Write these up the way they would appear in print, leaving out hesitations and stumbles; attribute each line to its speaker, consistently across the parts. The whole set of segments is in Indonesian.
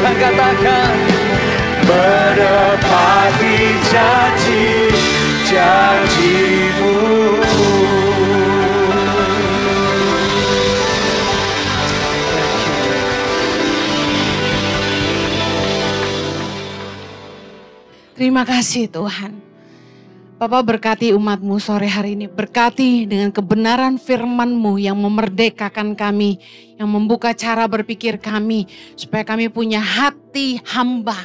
Speaker 1: Tuhan katakan, menepati janji-janji-Mu.
Speaker 2: Terima kasih Tuhan. Bapak berkati umat-Mu sore hari ini. Berkati dengan kebenaran firman-Mu yang memerdekakan kami. Yang membuka cara berpikir kami. Supaya kami punya hati hamba.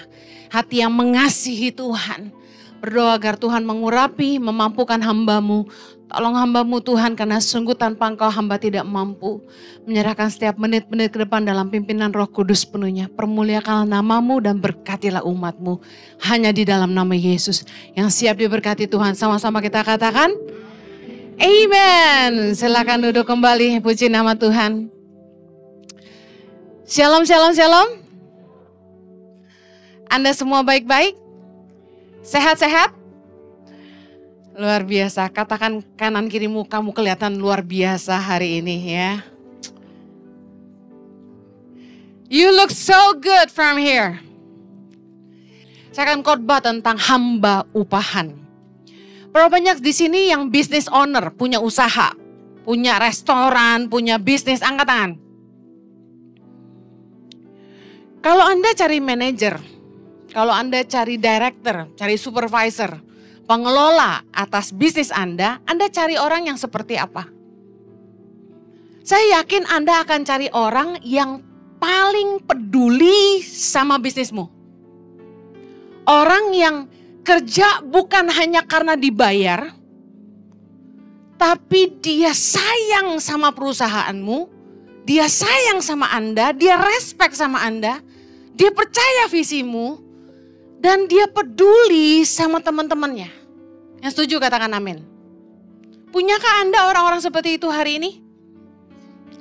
Speaker 2: Hati yang mengasihi Tuhan. Berdoa agar Tuhan mengurapi, memampukan hamba-Mu. Tolong hamba-Mu Tuhan, karena sungguh tanpa Engkau hamba tidak mampu. Menyerahkan setiap menit-menit ke depan dalam pimpinan Roh Kudus penuhnya. Permuliakanlah nama-Mu dan berkatilah umat-Mu. Hanya di dalam nama Yesus yang siap diberkati Tuhan. Sama-sama kita katakan, amen. Silakan duduk kembali, puji nama Tuhan. Shalom, shalom, shalom. Anda semua baik-baik? Sehat-sehat? Luar biasa, katakan kanan kirimu, kamu kelihatan luar biasa hari ini ya. You look so good from here. Saya akan khotbah tentang hamba upahan. Berapa banyak di sini yang business owner, punya usaha, punya restoran, punya bisnis, angkat tangan. Kalau Anda cari manajer, kalau Anda cari director, cari supervisor, pengelola atas bisnis Anda cari orang yang seperti apa? Saya yakin Anda akan cari orang yang paling peduli sama bisnismu. Orang yang kerja bukan hanya karena dibayar, tapi dia sayang sama perusahaanmu, dia sayang sama Anda, dia respect sama Anda, dia percaya visimu, dan dia peduli sama teman-temannya. Yang setuju katakan amin. Punyakah Anda orang-orang seperti itu hari ini?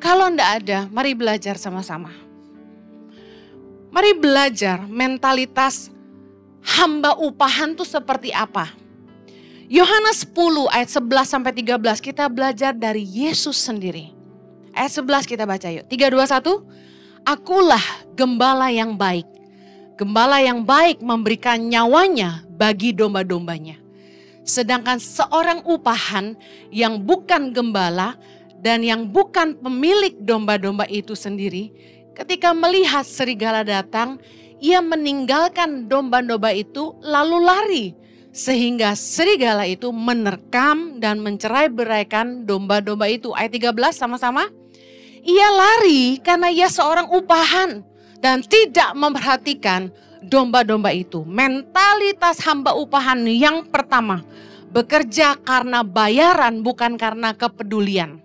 Speaker 2: Kalau enggak ada, mari belajar sama-sama. Mari belajar mentalitas hamba upahan itu seperti apa. Yohanes 10 ayat 11-13 kita belajar dari Yesus sendiri. Ayat 11 kita baca yuk. 3, 2, 1. Akulah gembala yang baik. Gembala yang baik memberikan nyawanya bagi domba-dombanya. Sedangkan seorang upahan yang bukan gembala dan yang bukan pemilik domba-domba itu sendiri, ketika melihat serigala datang, ia meninggalkan domba-domba itu lalu lari. Sehingga serigala itu menerkam dan mencerai-beraikan domba-domba itu. Ayat 13 sama-sama. Ia lari karena ia seorang upahan dan tidak memperhatikan domba-domba itu. Mentalitas hamba upahan yang pertama, bekerja karena bayaran bukan karena kepedulian.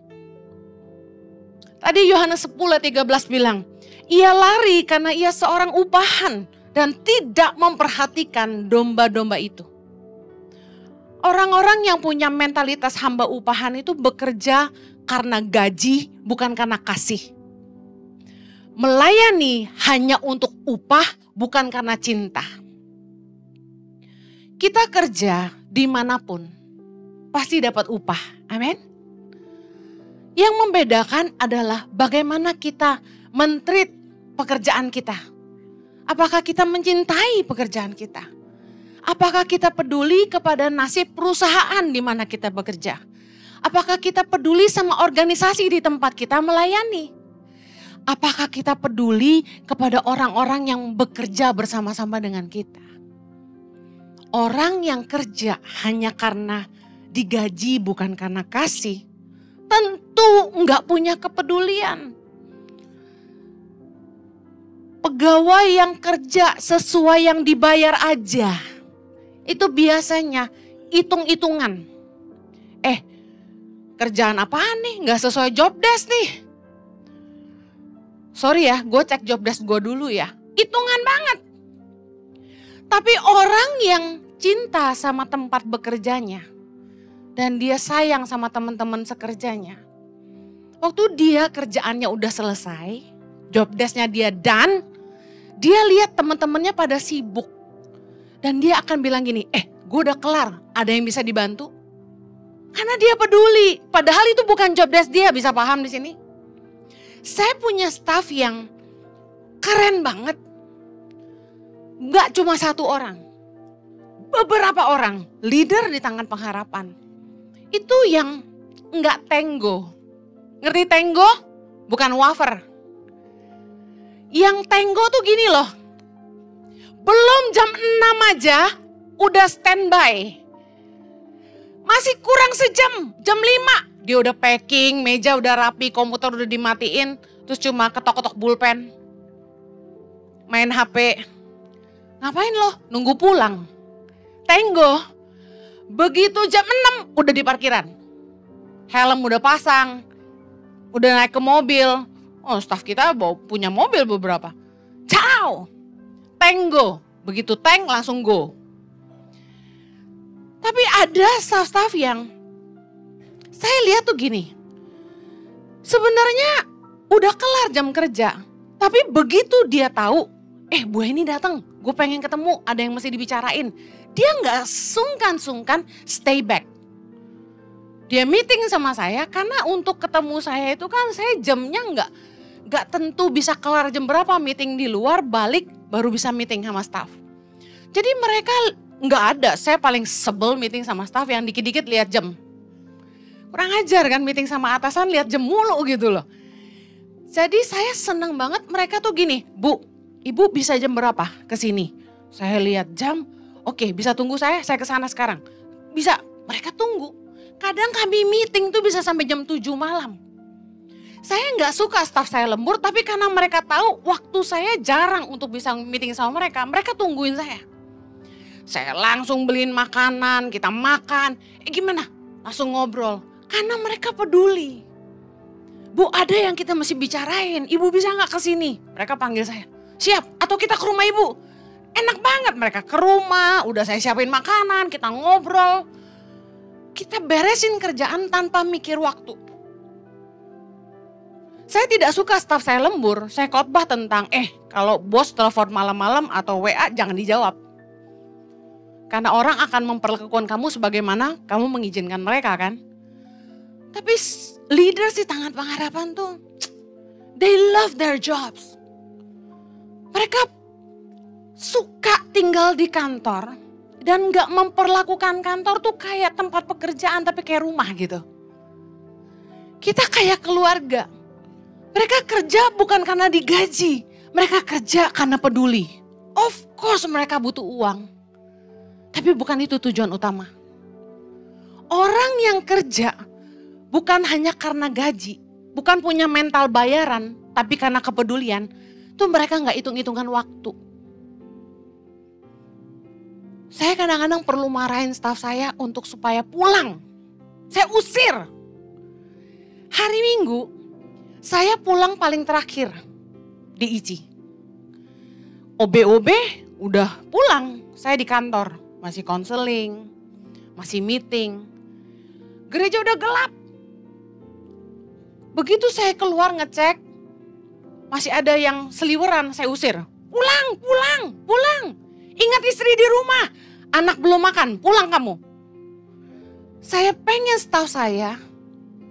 Speaker 2: Tadi Yohanes 10:13 bilang, ia lari karena ia seorang upahan dan tidak memperhatikan domba-domba itu. Orang-orang yang punya mentalitas hamba upahan itu bekerja karena gaji bukan karena kasih. Melayani hanya untuk upah bukan karena cinta. Kita kerja dimanapun pasti dapat upah. Amin. Yang membedakan adalah bagaimana kita men-treat pekerjaan kita. Apakah kita mencintai pekerjaan kita? Apakah kita peduli kepada nasib perusahaan di mana kita bekerja? Apakah kita peduli sama organisasi di tempat kita melayani? Apakah kita peduli kepada orang-orang yang bekerja bersama-sama dengan kita? Orang yang kerja hanya karena digaji bukan karena kasih, tentu enggak punya kepedulian. Pegawai yang kerja sesuai yang dibayar aja, itu biasanya hitung-hitungan. Kerjaan apaan nih? Enggak sesuai job desk nih. Sorry ya, gue cek job desk gue dulu ya. Hitungan banget. Tapi orang yang cinta sama tempat bekerjanya dan dia sayang sama teman-teman sekerjanya. Waktu dia kerjaannya udah selesai, job desknya dia done, dia lihat teman-temannya pada sibuk. Dan dia akan bilang gini, gue udah kelar, ada yang bisa dibantu? Karena dia peduli, padahal itu bukan job desk dia, bisa paham di sini? Saya punya staff yang keren banget. Nggak cuma satu orang. Beberapa orang, leader di Tangan Pengharapan. Itu yang nggak tenggo. Ngerti tenggo? Bukan wafer. Yang tenggo tuh gini loh. Belum jam 6 aja udah standby. Masih kurang sejam, jam 5. Dia udah packing, meja udah rapi, komputer udah dimatiin. Terus cuma ketok-ketok pulpen. Main HP. Ngapain lo? Nunggu pulang. Tenggo. Begitu jam 6 udah di parkiran. Helm udah pasang. Udah naik ke mobil. Oh, staf kita punya mobil beberapa. Ciao. Tenggo. Begitu tank langsung go. Tapi ada staf-staf yang saya lihat tuh gini. Sebenarnya udah kelar jam kerja. Tapi begitu dia tahu, Bu Heni datang, gue pengen ketemu, ada yang mesti dibicarain. Dia gak sungkan-sungkan stay back. Dia meeting sama saya karena untuk ketemu saya itu kan saya jamnya gak tentu bisa kelar jam berapa, meeting di luar, balik baru bisa meeting sama staff. Jadi mereka gak ada, saya paling sebel meeting sama staff yang dikit-dikit lihat jam. Kurang ajar kan meeting sama atasan lihat jam mulu gitu loh. Jadi saya senang banget mereka tuh gini, Bu, Ibu bisa jam berapa ke sini? Saya lihat jam, oke, bisa tunggu saya ke sana sekarang. Bisa, mereka tunggu. Kadang kami meeting tuh bisa sampai jam 7 malam. Saya nggak suka staff saya lembur, tapi karena mereka tahu waktu saya jarang untuk bisa meeting sama mereka tungguin saya. Saya langsung beliin makanan, kita makan. Gimana? Langsung ngobrol. Karena mereka peduli. Bu, ada yang kita mesti bicarain. Ibu bisa nggak ke sini? Mereka panggil saya. Siap, atau kita ke rumah ibu. Enak banget mereka ke rumah, udah saya siapin makanan, kita ngobrol. Kita beresin kerjaan tanpa mikir waktu. Saya tidak suka staf saya lembur, saya khotbah tentang kalau bos telepon malam-malam atau WA jangan dijawab. Karena orang akan memperlakukan kamu sebagaimana kamu mengizinkan mereka kan. Tapi leaders di Tangan Pengharapan tuh, they love their jobs. Mereka suka tinggal di kantor dan gak memperlakukan kantor tuh kayak tempat pekerjaan tapi kayak rumah gitu. Kita kayak keluarga. Mereka kerja bukan karena digaji, mereka kerja karena peduli. Of course mereka butuh uang, tapi bukan itu tujuan utama. Orang yang kerja bukan hanya karena gaji, bukan punya mental bayaran, tapi karena kepedulian, tuh mereka gak hitung-hitungan waktu. Saya kadang-kadang perlu marahin staf saya untuk supaya pulang. Saya usir. Hari Minggu, saya pulang paling terakhir di ICI. OB-OB udah pulang, saya di kantor. Masih konseling, masih meeting. Gereja udah gelap. Begitu saya keluar ngecek, masih ada yang seliweran, saya usir. Pulang, pulang, pulang. Ingat istri di rumah, anak belum makan, pulang kamu. Saya pengen staff saya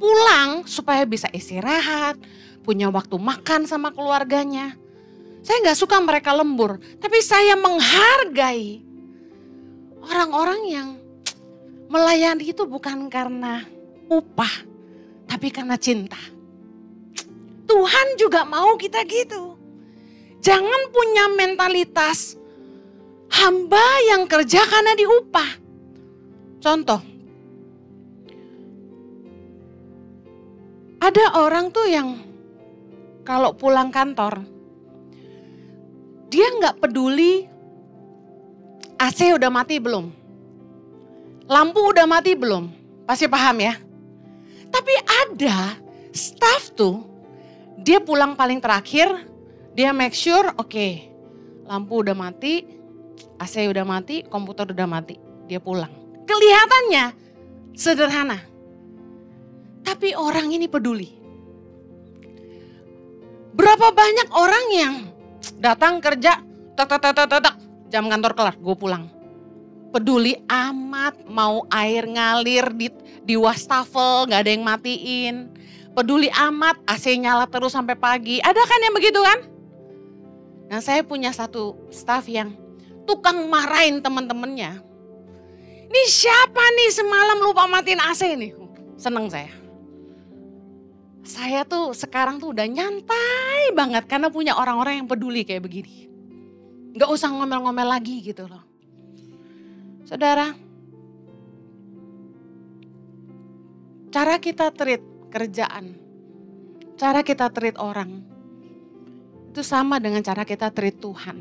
Speaker 2: pulang supaya bisa istirahat, punya waktu makan sama keluarganya. Saya gak suka mereka lembur, tapi saya menghargai orang-orang yang melayani itu bukan karena upah, tapi karena cinta. Tuhan juga mau kita gitu. Jangan punya mentalitas hamba yang kerja karena diupah. Contoh, ada orang tuh yang kalau pulang kantor, dia gak peduli AC udah mati belum, lampu udah mati belum, pasti paham ya. Tapi ada staff tuh, dia pulang paling terakhir, dia make sure oke, lampu udah mati, AC udah mati, komputer udah mati, dia pulang. Kelihatannya sederhana, tapi orang ini peduli. Berapa banyak orang yang datang kerja, tak, jam kantor kelar, gue pulang. Peduli amat, mau air ngalir di wastafel, gak ada yang matiin. Peduli amat, AC nyala terus sampai pagi. Ada kan yang begitu kan? Nah saya punya satu staff yang tukang marahin teman-temannya. Ini siapa nih semalam lupa matiin AC nih? Seneng saya. Saya tuh sekarang tuh udah nyantai banget karena punya orang-orang yang peduli kayak begini. Gak usah ngomel-ngomel lagi gitu loh. Saudara, cara kita treat kerjaan, cara kita treat orang, itu sama dengan cara kita treat Tuhan.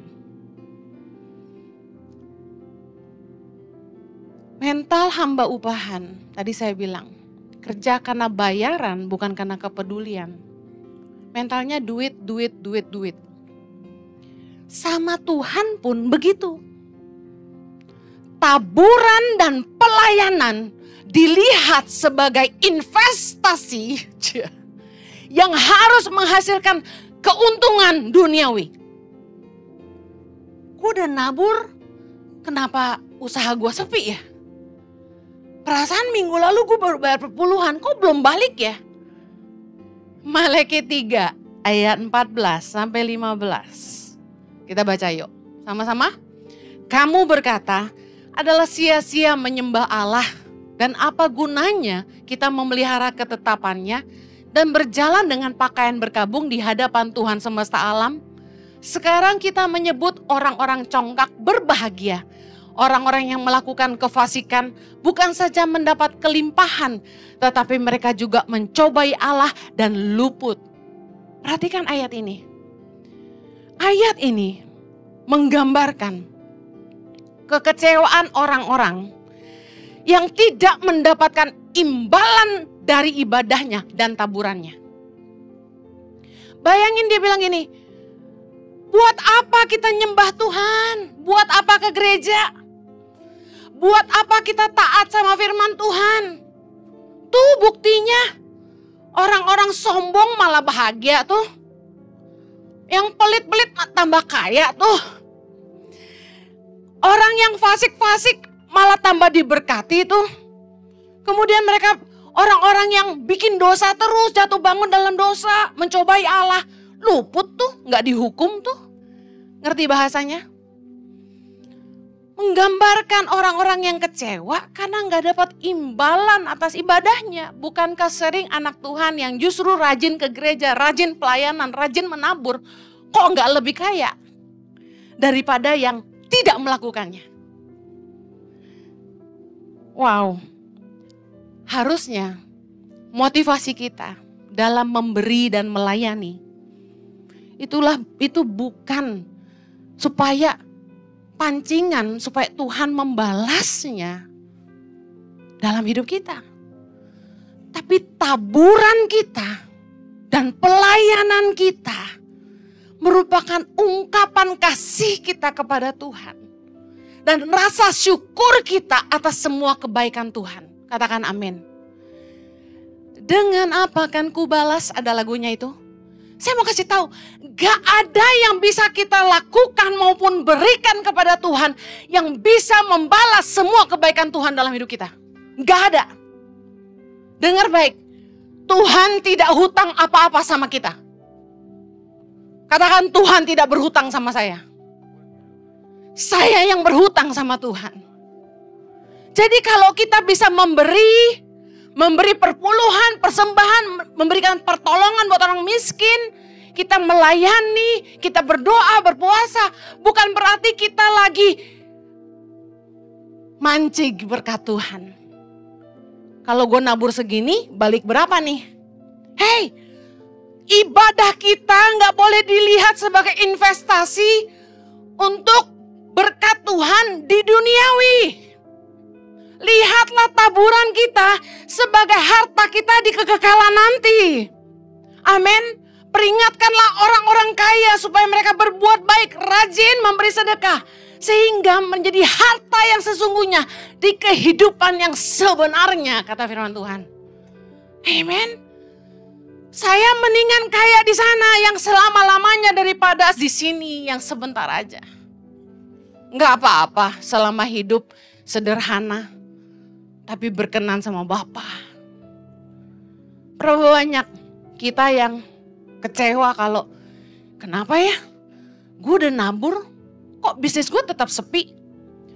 Speaker 2: Mental hamba upahan, tadi saya bilang, kerja karena bayaran bukan karena kepedulian. Mentalnya duit, duit, duit, duit. Sama Tuhan pun begitu. Taburan dan pelayanan dilihat sebagai investasi yang harus menghasilkan keuntungan duniawi. Gue udah nabur, kenapa usaha gue sepi ya? Perasaan minggu lalu gue baru bayar perpuluhan, kok belum balik ya? Malaikat 3 ayat 14 sampai 15. Kita baca yuk, sama-sama. Kamu berkata, adalah sia-sia menyembah Allah dan apa gunanya kita memelihara ketetapannya dan berjalan dengan pakaian berkabung di hadapan Tuhan semesta alam. Sekarang kita menyebut orang-orang congkak berbahagia. Orang-orang yang melakukan kefasikan bukan saja mendapat kelimpahan, tetapi mereka juga mencobai Allah dan luput. Perhatikan ayat ini. Ayat ini menggambarkan kekecewaan orang-orang yang tidak mendapatkan imbalan dari ibadahnya dan taburannya. Bayangin dia bilang gini, buat apa kita nyembah Tuhan? Buat apa ke gereja? Buat apa kita taat sama firman Tuhan? Tuh buktinya, orang-orang sombong malah bahagia tuh. Yang pelit-pelit tambah kaya tuh. Orang yang fasik-fasik malah tambah diberkati tuh. Kemudian mereka orang-orang yang bikin dosa terus, jatuh bangun dalam dosa, mencobai Allah, luput tuh, gak dihukum tuh. Ngerti bahasanya? Menggambarkan orang-orang yang kecewa karena gak dapat imbalan atas ibadahnya. Bukankah sering anak Tuhan yang justru rajin ke gereja, rajin pelayanan, rajin menabur, kok gak lebih kaya daripada yang tidak melakukannya? Wow, harusnya motivasi kita dalam memberi dan melayani itu bukan supaya pancingan supaya Tuhan membalasnya dalam hidup kita, tapi taburan kita dan pelayanan kita merupakan ungkapan kasih kita kepada Tuhan. Dan rasa syukur kita atas semua kebaikan Tuhan. Katakan amin. Dengan apa kan ku balas, ada lagunya itu. Saya mau kasih tahu, gak ada yang bisa kita lakukan maupun berikan kepada Tuhan yang bisa membalas semua kebaikan Tuhan dalam hidup kita. Gak ada. Dengar baik, Tuhan tidak hutang apa-apa sama kita. Katakan, Tuhan tidak berhutang sama saya. Saya yang berhutang sama Tuhan. Jadi kalau kita bisa memberi perpuluhan, persembahan, memberikan pertolongan buat orang miskin, kita melayani, kita berdoa, berpuasa, bukan berarti kita lagi mancing berkat Tuhan. Kalau gue nabur segini, balik berapa nih? Hey, ibadah kita nggak boleh dilihat sebagai investasi untuk berkat Tuhan di duniawi. Lihatlah taburan kita sebagai harta kita di kekekalan nanti. Amin. Peringatkanlah orang-orang kaya supaya mereka berbuat baik, rajin memberi sedekah. Sehingga menjadi harta yang sesungguhnya di kehidupan yang sebenarnya, kata firman Tuhan. Amin. Saya mendingan kaya di sana yang selama-lamanya daripada di sini yang sebentar aja. Enggak apa-apa selama hidup sederhana, tapi berkenan sama Bapa. Berapa banyak kita yang kecewa kalau kenapa ya? Gue udah nabur, kok bisnis gue tetap sepi?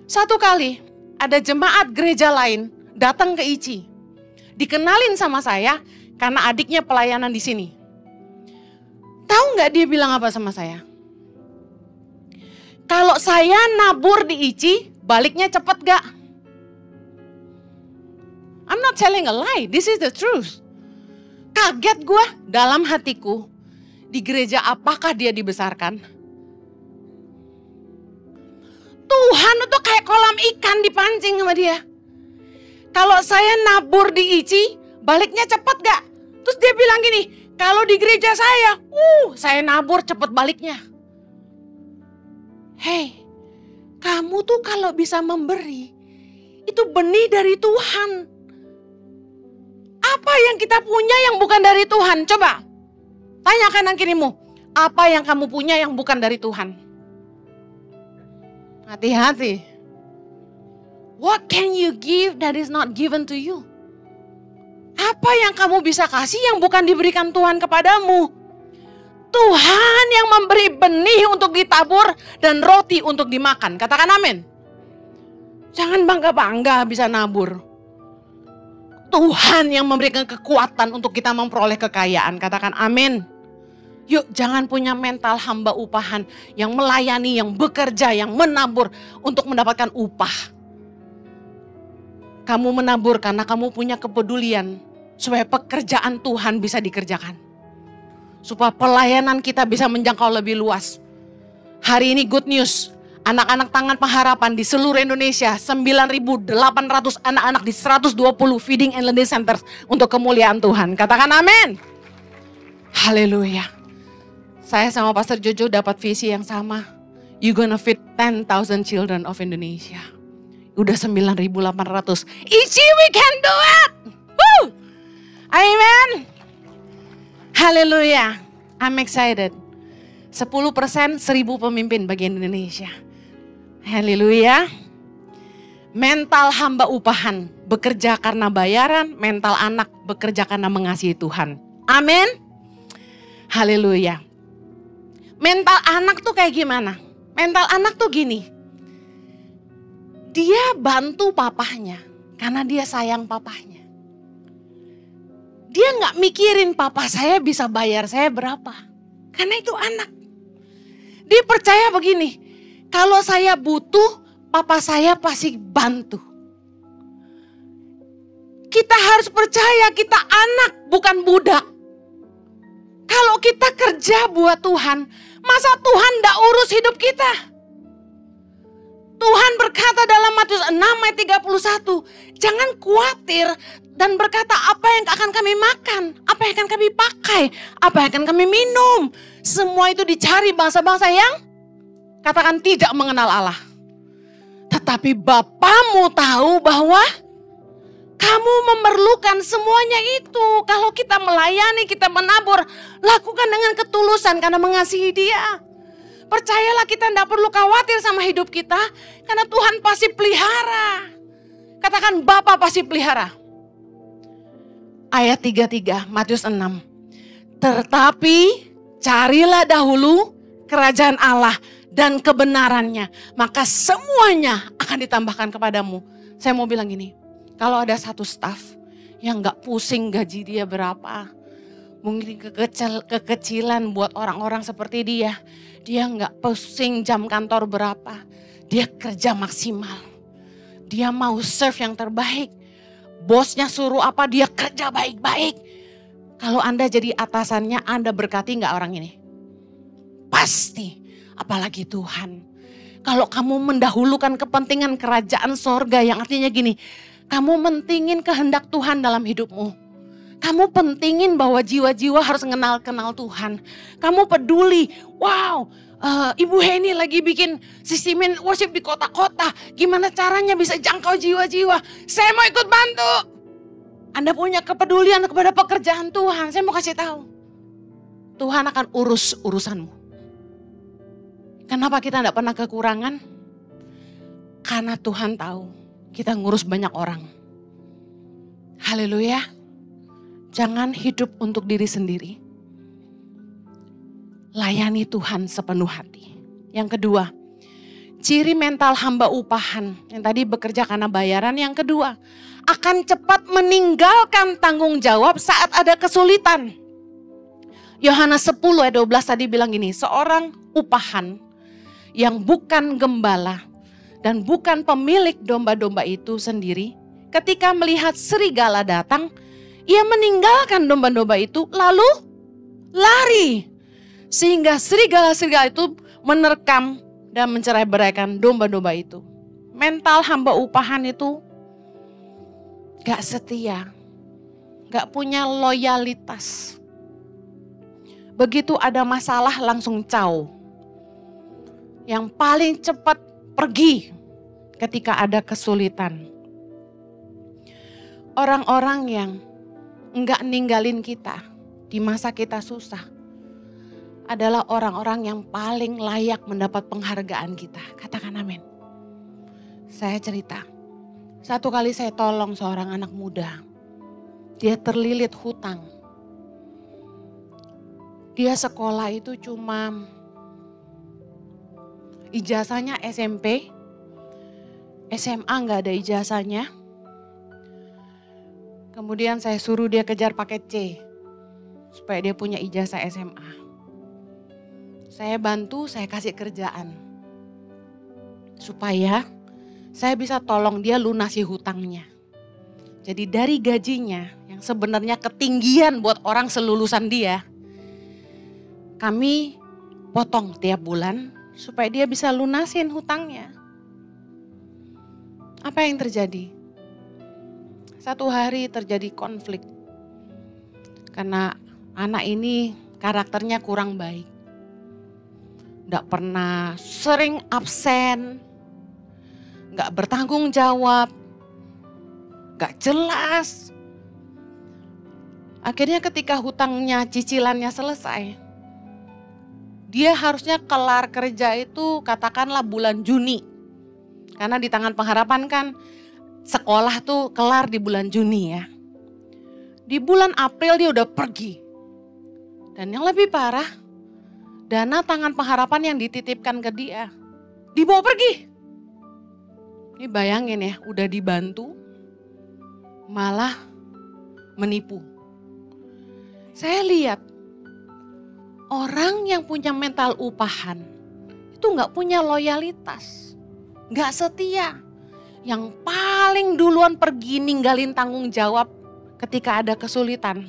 Speaker 2: Satu kali ada jemaat gereja lain datang ke ICI. Dikenalin sama saya karena adiknya pelayanan di sini. Tahu nggak dia bilang apa sama saya? Kalau saya nabur di ICI, baliknya cepet gak? I'm not telling a lie, this is the truth. Kaget gue dalam hatiku, di gereja apakah dia dibesarkan? Tuhan itu kayak kolam ikan dipancing sama dia. Kalau saya nabur di ICI, baliknya cepet gak? Terus dia bilang gini, kalau di gereja saya nabur cepet baliknya. Hei, kamu tuh kalau bisa memberi, itu benih dari Tuhan. Apa yang kita punya yang bukan dari Tuhan? Coba, tanya kanan kirimu, apa yang kamu punya yang bukan dari Tuhan? Hati-hati. What can you give that is not given to you? Apa yang kamu bisa kasih yang bukan diberikan Tuhan kepadamu? Tuhan yang memberi benih untuk ditabur dan roti untuk dimakan. Katakan amin. Jangan bangga-bangga bisa nabur. Tuhan yang memberikan kekuatan untuk kita memperoleh kekayaan. Katakan amin. Yuk, jangan punya mental hamba upahan yang melayani, yang bekerja, yang menabur untuk mendapatkan upah. Kamu menabur karena kamu punya kepedulian supaya pekerjaan Tuhan bisa dikerjakan. Supaya pelayanan kita bisa menjangkau lebih luas. Hari ini good news, anak-anak Tangan Pengharapan di seluruh Indonesia, 9.800 anak-anak di 120 feeding and lending centers untuk kemuliaan Tuhan. Katakan amin. Haleluya. Saya sama Pastor Jojo dapat visi yang sama. You gonna feed 10,000 children of Indonesia. Udah 9.800. ICI, we can do it. Woo! Amen. Haleluya. I'm excited. 10% 1.000 pemimpin bagi Indonesia. Haleluya. Mental hamba upahan, bekerja karena bayaran. Mental anak, bekerja karena mengasihi Tuhan. Amin. Haleluya. Mental anak tuh kayak gimana? Mental anak tuh gini. Dia bantu papahnya karena dia sayang papahnya. Dia gak mikirin papa saya bisa bayar saya berapa. Karena itu anak. Dia percaya begini, kalau saya butuh, papa saya pasti bantu. Kita harus percaya kita anak bukan budak. Kalau kita kerja buat Tuhan, masa Tuhan gak urus hidup kita? Tuhan berkata dalam Matius 6 ayat 31, jangan khawatir dan berkata apa yang akan kami makan, apa yang akan kami pakai, apa yang akan kami minum. Semua itu dicari bangsa-bangsa yang katakan tidak mengenal Allah. Tetapi Bapamu tahu bahwa kamu memerlukan semuanya itu. Kalau kita melayani, kita menabur, lakukan dengan ketulusan karena mengasihi Dia. Percayalah kita tidak perlu khawatir sama hidup kita, karena Tuhan pasti pelihara. Katakan Bapa pasti pelihara. Ayat 33 Matius 6. Tetapi carilah dahulu kerajaan Allah dan kebenarannya, maka semuanya akan ditambahkan kepadamu. Saya mau bilang gini, kalau ada satu staff yang gak pusing gaji dia berapa, mungkin kekecilan buat orang-orang seperti dia. Dia gak pusing jam kantor berapa, dia kerja maksimal. Dia mau serve yang terbaik. Bosnya suruh apa, dia kerja baik-baik. Kalau Anda jadi atasannya, Anda berkati gak orang ini? Pasti. Apalagi Tuhan. Kalau kamu mendahulukan kepentingan kerajaan sorga, yang artinya gini, kamu mentingin kehendak Tuhan dalam hidupmu. Kamu pentingin bahwa jiwa-jiwa harus kenal Tuhan. Kamu peduli, wow, Ibu Heni lagi bikin sistemin worship di kota-kota. Gimana caranya bisa jangkau jiwa-jiwa? Saya mau ikut bantu. Anda punya kepedulian kepada pekerjaan Tuhan. Saya mau kasih tahu, Tuhan akan urus urusanmu. Kenapa kita tidak pernah kekurangan? Karena Tuhan tahu kita ngurus banyak orang. Haleluya. Jangan hidup untuk diri sendiri. Layani Tuhan sepenuh hati. Yang kedua, Ciri mental hamba upahan yang tadi bekerja karena bayaran. Yang kedua, akan cepat meninggalkan tanggung jawab saat ada kesulitan. Yohanes 10 ayat 12 tadi bilang gini, seorang upahan yang bukan gembala dan bukan pemilik domba-domba itu sendiri, ketika melihat serigala datang, ia meninggalkan domba-domba itu lalu lari. Sehingga serigala-serigala itu menerkam dan mencerai-beraikan domba-domba itu. Mental hamba upahan itu gak setia, gak punya loyalitas. Begitu ada masalah langsung caw. Yang paling cepat pergi ketika ada kesulitan. Orang-orang yang enggak ninggalin kita di masa kita susah adalah orang-orang yang paling layak mendapat penghargaan kita. Katakan amin. Saya cerita, satu kali saya tolong seorang anak muda. Dia terlilit hutang. Dia sekolah itu cuma ijazahnya SMP, SMA nggak ada ijazahnya. Kemudian saya suruh dia kejar paket C supaya dia punya ijazah SMA. Saya bantu, saya kasih kerjaan. Supaya saya bisa tolong dia lunasi hutangnya. Jadi dari gajinya yang sebenarnya ketinggian buat orang selulusan dia, kami potong tiap bulan supaya dia bisa lunasin hutangnya. Apa yang terjadi? Satu hari terjadi konflik. Karena anak ini karakternya kurang baik. Gak pernah, sering absen, gak bertanggung jawab, gak jelas. Akhirnya ketika hutangnya, cicilannya selesai, dia harusnya kelar kerja itu katakanlah bulan Juni. Karena di Tangan Pengharapan kan sekolah tuh kelar di bulan Juni ya. Di bulan April dia udah pergi. Dan yang lebih parah, dana Tangan Pengharapan yang dititipkan ke dia dibawa pergi. Ini bayangin ya, udah dibantu malah menipu. Saya lihat orang yang punya mental upahan itu gak punya loyalitas, gak setia. Yang paling duluan pergi ninggalin tanggung jawab ketika ada kesulitan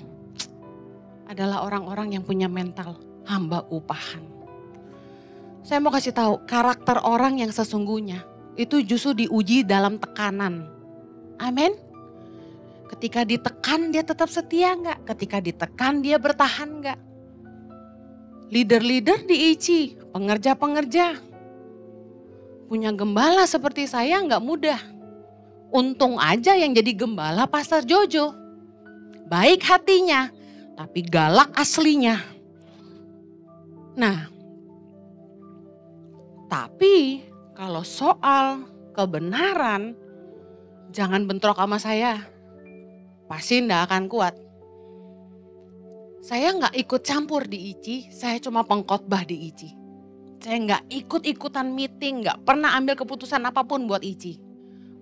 Speaker 2: adalah orang-orang yang punya mental hamba upahan. Saya mau kasih tahu, karakter orang yang sesungguhnya itu justru diuji dalam tekanan. Amin. Ketika ditekan dia tetap setia enggak? Ketika ditekan dia bertahan enggak? Leader-leader diici, pengerja-pengerja. Punya gembala seperti saya enggak mudah. Untung aja yang jadi gembala Pastor Jojo. Baik hatinya, tapi galak aslinya. Nah, tapi kalau soal kebenaran, jangan bentrok sama saya. Pasti enggak akan kuat. Saya enggak ikut campur di ICI, saya cuma pengkhotbah di ICI. Saya enggak ikut-ikutan meeting, enggak pernah ambil keputusan apapun buat ICI.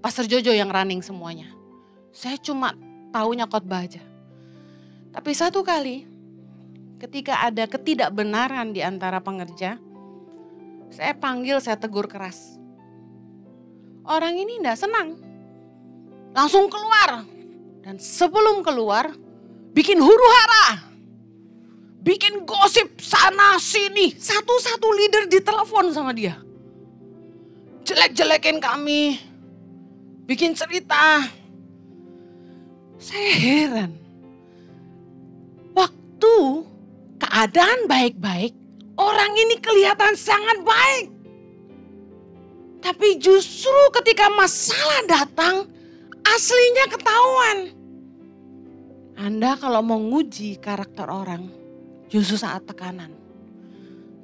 Speaker 2: Pastor Jojo yang running semuanya. Saya cuma taunya khotbah aja. Tapi satu kali, ketika ada ketidakbenaran di antara pengerja, saya panggil, saya tegur keras. Orang ini enggak senang. Langsung keluar. Dan sebelum keluar, bikin huru-hara. Bikin gosip sana sini. Satu-satu leader ditelepon sama dia. Jelek-jelekin kami. Bikin cerita. Saya heran. Waktu keadaan baik-baik, orang ini kelihatan sangat baik. Tapi justru ketika masalah datang, aslinya ketahuan. Anda kalau mau nguji karakter orang, justru saat tekanan.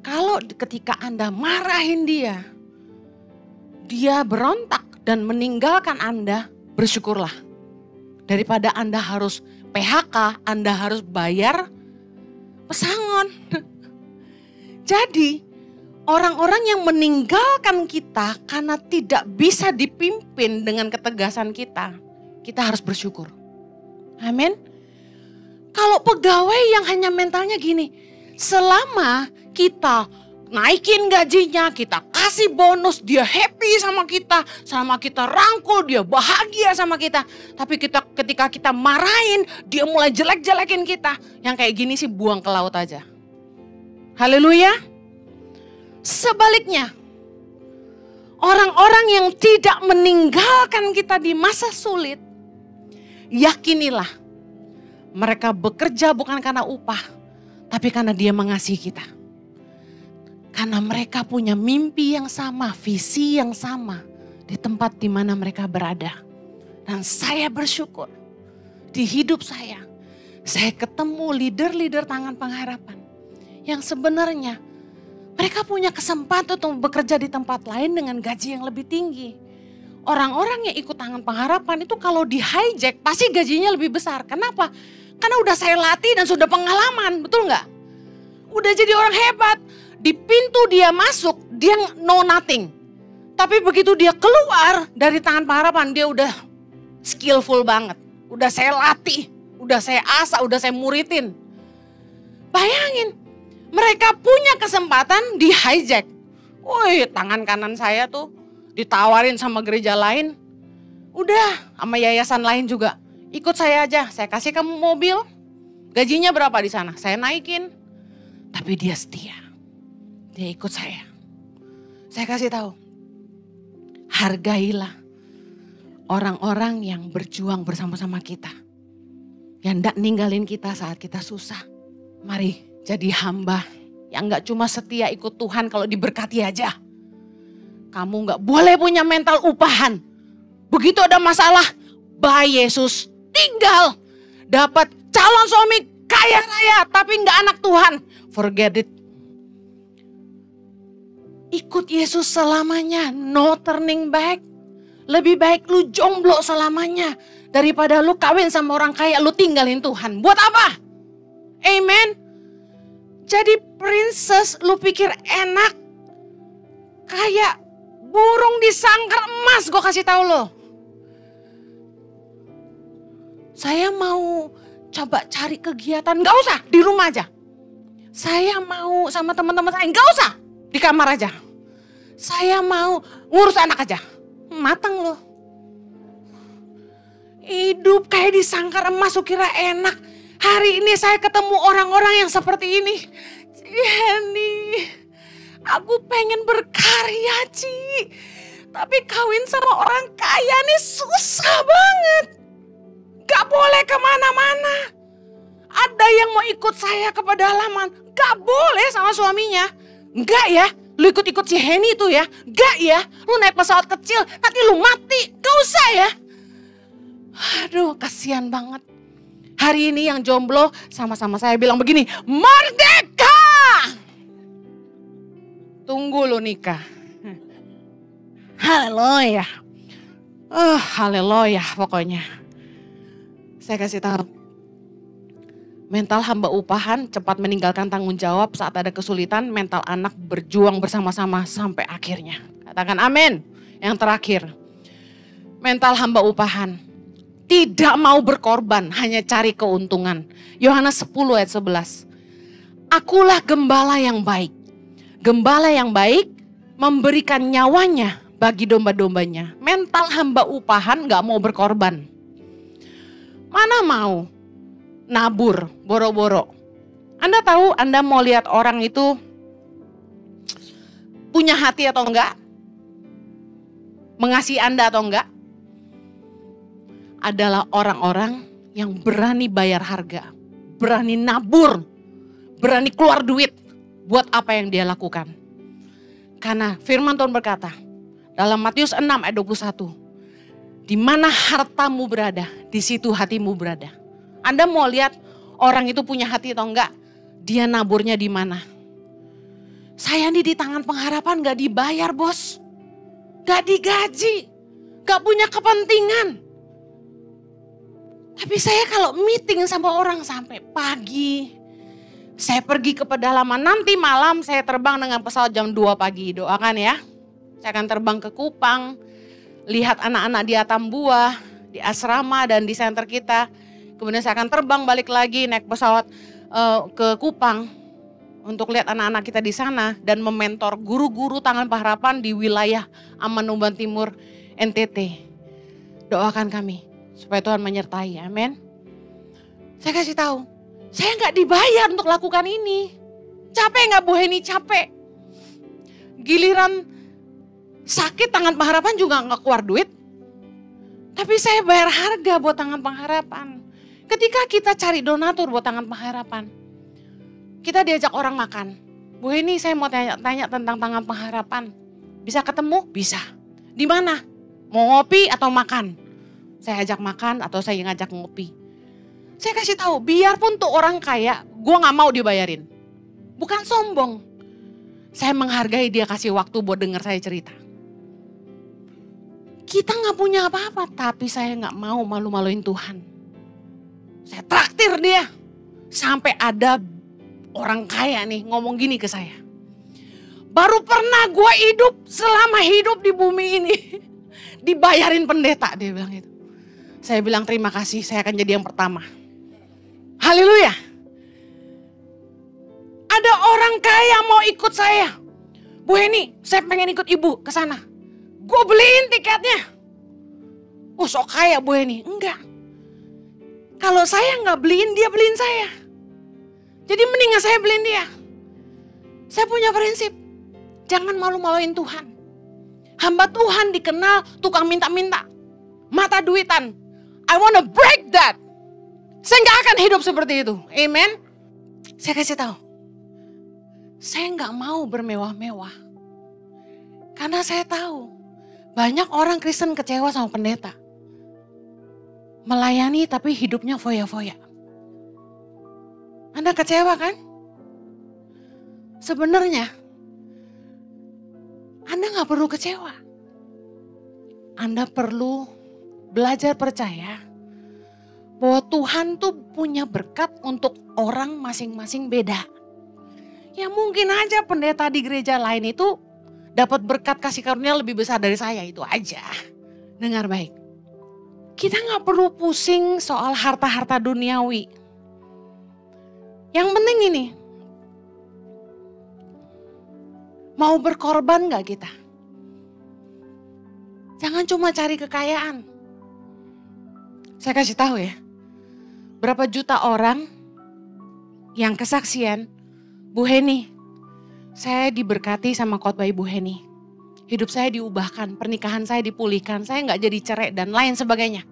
Speaker 2: Kalau ketika Anda marahin dia, dia berontak dan meninggalkan Anda, bersyukurlah. Daripada Anda harus PHK, Anda harus bayar pesangon. Jadi orang-orang yang meninggalkan kita karena tidak bisa dipimpin dengan ketegasan kita, kita harus bersyukur. Amin. Kalau pegawai yang hanya mentalnya gini, selama kita naikin gajinya, kita kasih bonus, dia happy sama kita, selama kita rangkul, dia bahagia sama kita. Tapi ketika kita marahin, dia mulai jelek-jelekin kita. Yang kayak gini sih buang ke laut aja. Haleluya. Sebaliknya, orang-orang yang tidak meninggalkan kita di masa sulit, yakinilah mereka bekerja bukan karena upah, tapi karena dia mengasihi kita. Karena mereka punya mimpi yang sama, visi yang sama di tempat di mana mereka berada. Dan saya bersyukur di hidup saya ketemu leader-leader tangan pengharapan yang sebenarnya mereka punya kesempatan untuk bekerja di tempat lain dengan gaji yang lebih tinggi. Orang-orang yang ikut tangan pengharapan itu kalau di hijack pasti gajinya lebih besar. Kenapa? Karena udah saya latih dan sudah pengalaman, betul nggak? Udah jadi orang hebat. Di pintu dia masuk, dia know nothing. Tapi begitu dia keluar dari tangan pengharapan, dia udah skillful banget. Udah saya latih, udah saya asah, udah saya muridin. Bayangin, mereka punya kesempatan di hijack. Woi, tangan kanan saya tuh ditawarin sama gereja lain. Udah, sama yayasan lain juga. Ikut saya aja, saya kasih kamu mobil. Gajinya berapa di sana? Saya naikin. Tapi dia setia. Dia ikut saya. Saya kasih tahu. Hargailah orang-orang yang berjuang bersama-sama kita. Yang enggak ninggalin kita saat kita susah. Mari jadi hamba yang enggak cuma setia ikut Tuhan kalau diberkati aja. Kamu enggak boleh punya mental upahan. Begitu ada masalah, bye Yesus, tinggal. Dapat calon suami kaya raya tapi enggak anak Tuhan. Forget it. Ikut Yesus selamanya, no turning back. Lebih baik lu jomblo selamanya daripada lu kawin sama orang kaya, lu tinggalin Tuhan. Buat apa? Amen. Jadi princess lu pikir enak, kayak burung di sangkar emas, gue kasih tahu lo. Saya mau coba cari kegiatan, gak usah, di rumah aja. Saya mau sama teman-teman saya, gak usah, di kamar aja. Saya mau ngurus anak aja. Matang loh. Hidup kayak di sangkar emas, lu kira enak. Hari ini saya ketemu orang-orang yang seperti ini. Jenny, aku pengen berkarya, Ci. Tapi kawin sama orang kaya nih susah banget. Gak boleh kemana-mana. Ada yang mau ikut saya ke pedalaman, gak boleh sama suaminya. Enggak ya, lu ikut-ikut si Henny itu ya. Enggak ya, lu naik pesawat kecil, nanti lu mati. Gak usah ya. Aduh, kasihan banget. Hari ini yang jomblo sama-sama saya bilang begini, merdeka! Tunggu lu nikah. Haleluya. Haleluya pokoknya. Saya kasih tahu. Mental hamba upahan cepat meninggalkan tanggung jawab saat ada kesulitan. Mental anak berjuang bersama-sama sampai akhirnya. Katakan amin. Yang terakhir. Mental hamba upahan. Tidak mau berkorban, hanya cari keuntungan. Yohanes 10 ayat 11. Akulah gembala yang baik. Gembala yang baik memberikan nyawanya bagi domba-dombanya. Mental hamba upahan gak mau berkorban. Mana mau nabur, boro-boro. Anda tahu, Anda mau lihat orang itu punya hati atau enggak? Mengasihi Anda atau enggak? Adalah orang-orang yang berani bayar harga, berani nabur, berani keluar duit buat apa yang dia lakukan. Karena firman Tuhan berkata dalam Matius 6 ayat 21, di mana hartamu berada, di situ hatimu berada. Anda mau lihat orang itu punya hati atau enggak? Dia naburnya di mana? Saya nih di tangan pengharapan gak dibayar bos, gak digaji, gak punya kepentingan. Tapi saya kalau meeting sama orang sampai pagi, Saya pergi ke pedalaman, nanti malam saya terbang dengan pesawat jam 2 pagi. Doakan ya. Saya akan terbang ke Kupang, lihat anak-anak di Atambua, di asrama dan di center kita. Kemudian saya akan terbang balik lagi naik pesawat ke Kupang untuk lihat anak-anak kita di sana dan mementor guru-guru Tangan Pengharapan di wilayah Aman Umban Timur NTT. Doakan kami supaya Tuhan menyertai, amin. Saya kasih tahu, saya nggak dibayar untuk lakukan ini. Capek nggak Bu Heni? Capek. Giliran sakit Tangan Pengharapan juga nggak keluar duit. Tapi saya bayar harga buat Tangan Pengharapan. Ketika kita cari donatur buat Tangan Pengharapan, kita diajak orang makan. Bu Heni, saya mau tanya tentang Tangan Pengharapan. Bisa ketemu? Bisa. Di mana? Mau ngopi atau makan? Saya ajak makan atau saya ngajak ngopi. Saya kasih tahu, biarpun tuh orang kaya, gue gak mau dibayarin. Bukan sombong. Saya menghargai dia kasih waktu buat denger saya cerita. Kita gak punya apa-apa, tapi saya gak mau malu-maluin Tuhan. Saya traktir dia. Sampai ada orang kaya nih ngomong gini ke saya. Baru pernah gue hidup selama hidup di bumi ini. Dibayarin pendeta, dia bilang itu. Saya bilang terima kasih, saya akan jadi yang pertama. Haleluya. Ada orang kaya mau ikut saya. Bu Heni, saya pengen ikut ibu ke sana. Gue beliin tiketnya. Oh sok kaya Bu Heni. Enggak. Kalau saya nggak beliin, dia beliin saya. Jadi mendingan saya beliin dia. Saya punya prinsip. Jangan malu-maluin Tuhan. Hamba Tuhan dikenal tukang minta-minta. Mata duitan. I wanna break that. Saya nggak akan hidup seperti itu. Amen. Saya kasih tahu. Saya nggak mau bermewah-mewah. Karena saya tahu. Banyak orang Kristen kecewa sama pendeta. Melayani tapi hidupnya foya-foya. Anda kecewa kan? Sebenarnya Anda gak perlu kecewa. Anda perlu belajar percaya bahwa Tuhan tuh punya berkat untuk orang masing-masing beda. Ya mungkin aja pendeta di gereja lain itu dapat berkat kasih karunia lebih besar dari saya, itu aja. Dengar baik. Kita gak perlu pusing soal harta-harta duniawi. Yang penting ini, mau berkorban gak kita? Jangan cuma cari kekayaan. Saya kasih tahu ya, berapa juta orang yang kesaksian, Bu Heni, saya diberkati sama khotbah Ibu Heni. Hidup saya diubahkan, pernikahan saya dipulihkan, saya gak jadi cerai dan lain sebagainya.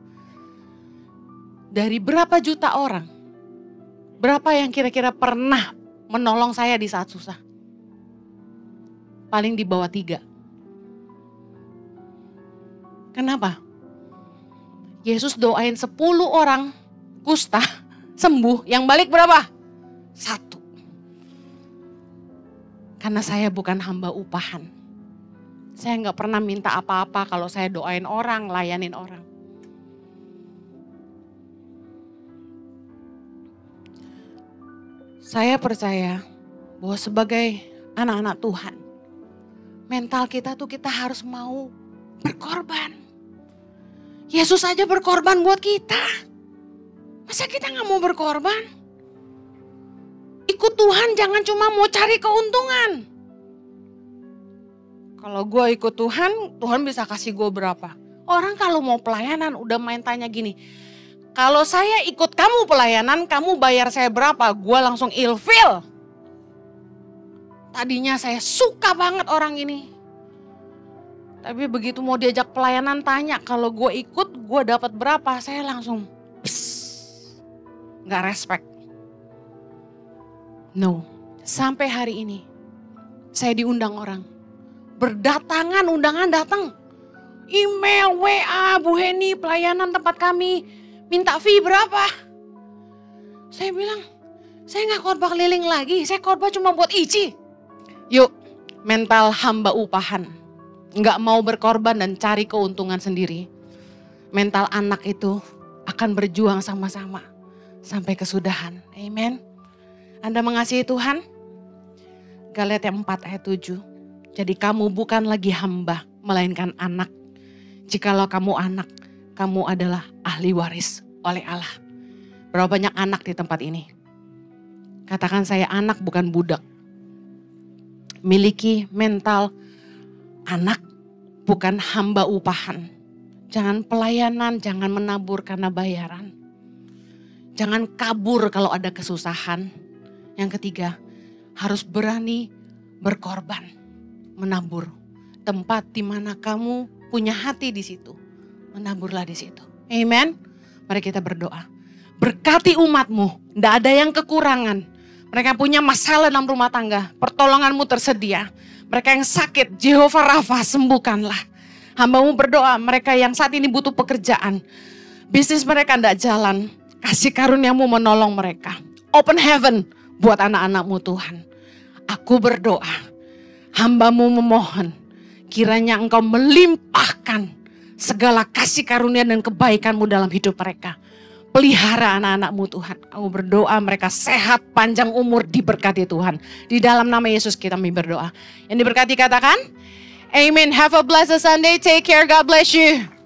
Speaker 2: Dari berapa juta orang, berapa yang kira-kira pernah menolong saya di saat susah? Paling di bawah 3. Kenapa? Yesus doain 10 orang kusta sembuh, yang balik berapa? 1. Karena saya bukan hamba upahan. Saya gak pernah minta apa-apa kalau saya doain orang, layanin orang. Saya percaya bahwa sebagai anak-anak Tuhan, mental kita tuh kita harus mau berkorban. Yesus aja berkorban buat kita. Masa kita gak mau berkorban? Ikut Tuhan jangan cuma mau cari keuntungan. Kalau gue ikut Tuhan, Tuhan bisa kasih gue berapa. Orang kalau mau pelayanan udah main tanya gini. Kalau saya ikut kamu pelayanan, kamu bayar saya berapa? Gue langsung ilfil. Tadinya saya suka banget orang ini. Tapi begitu mau diajak pelayanan tanya, kalau gue ikut gue dapat berapa? Saya langsung gak respect. No, sampai hari ini saya diundang orang. Berdatangan, undangan datang. Email, WA, Bu Heni pelayanan tempat kami. Minta fee berapa? Saya bilang, saya gak khotbah keliling lagi. Saya khotbah cuma buat Ici. Yuk, mental hamba upahan. Gak mau berkorban dan cari keuntungan sendiri. Mental anak itu akan berjuang sama-sama. Sampai kesudahan. Amen. Anda mengasihi Tuhan? Galatia 4 ayat 7. Jadi kamu bukan lagi hamba, melainkan anak. Jikalau kamu anak, kamu adalah ahli waris oleh Allah. Berapa banyak anak di tempat ini? Katakan saya anak bukan budak. Miliki mental anak bukan hamba upahan. Jangan pelayanan, jangan menabur karena bayaran. Jangan kabur kalau ada kesusahan. Yang ketiga, harus berani berkorban, menabur. Tempat di mana kamu punya hati di situ, menaburlah di situ. Amen. Mari kita berdoa. Berkati umatmu, tidak ada yang kekurangan. Mereka punya masalah dalam rumah tangga, pertolonganmu tersedia. Mereka yang sakit, Jehovah Rafa sembuhkanlah. Hambamu berdoa, mereka yang saat ini butuh pekerjaan, bisnis mereka tidak jalan, kasih karuniamu menolong mereka. Open heaven buat anak-anakmu Tuhan. Aku berdoa, hambamu memohon, kiranya engkau melimpahkan segala kasih karunia dan kebaikanmu dalam hidup mereka. Pelihara anak-anakmu Tuhan. Aku berdoa mereka sehat, panjang umur, diberkati Tuhan. Di dalam nama Yesus kita berdoa. Yang diberkati katakan, Amen. Have a blessed Sunday. Take care. God bless you.